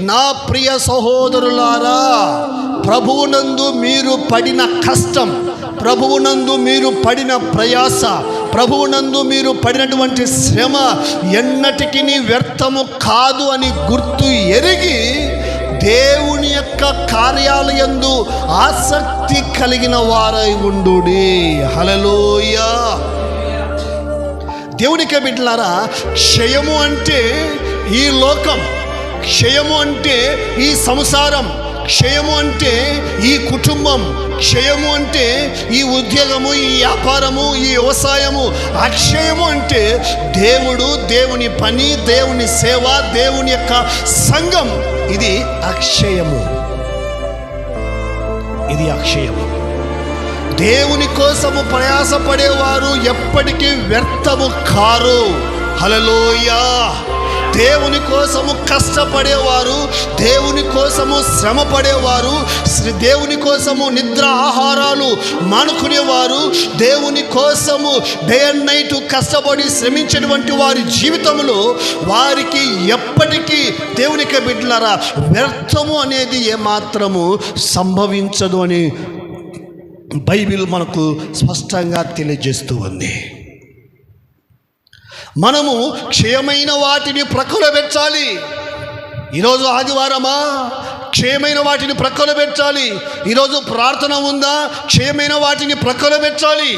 నా ప్రియ సహోదరులారా, ప్రభువునందు మీరు పడిన కష్టం, ప్రభువునందు మీరు పడిన ప్రయాస, ప్రభువునందు మీరు పడినటువంటి శ్రమ ఎన్నటికీ వ్యర్థము కాదు అని గుర్తు ఎరిగి దేవుని యొక్క కార్యాలయందు ఆసక్తి కలిగిన వారై ఉండుడి. హల్లెలూయా. దేవునికి బిడ్డలారా, క్షయము అంటే ఈ లోకం, క్షయము అంటే ఈ సంసారం, క్షయము అంటే ఈ కుటుంబం, క్షయము అంటే ఈ ఉద్యోగము, ఈ వ్యాపారము, ఈ వ్యవసాయము. అక్షయము అంటే దేవుడు, దేవుని పని, దేవుని సేవ, దేవుని యొక్క సంఘం. ఇది అక్షయము, ఇది అక్షయము. దేవుని కోసము ప్రయాసపడేవారు ఎప్పటికీ వ్యర్థము కారు. హల్లెలూయా. దేవుని కోసము కష్టపడేవారు, దేవుని కోసము శ్రమ పడేవారు, దేవుని కోసము నిద్ర ఆహారాలు మానుకునేవారు, దేవుని కోసము డే అండ్ నైట్ కష్టపడి శ్రమించేటువంటి వారి జీవితంలో వారికి ఎప్పటికీ దేవునికి బిడ్డలారా వ్యర్థము అనేది ఏమాత్రము సంభవించదు అని బైబిల్ మనకు స్పష్టంగా తెలియజేస్తూ ఉంది. మనము క్షయమైన వాటిని ప్రక్కన పెట్టాలి. ఈరోజు ఆదివారమా, క్షయమైన వాటిని ప్రక్కన పెట్టాలి. ఈరోజు ప్రార్థన ఉందా, క్షయమైన వాటిని ప్రక్కన పెట్టాలి.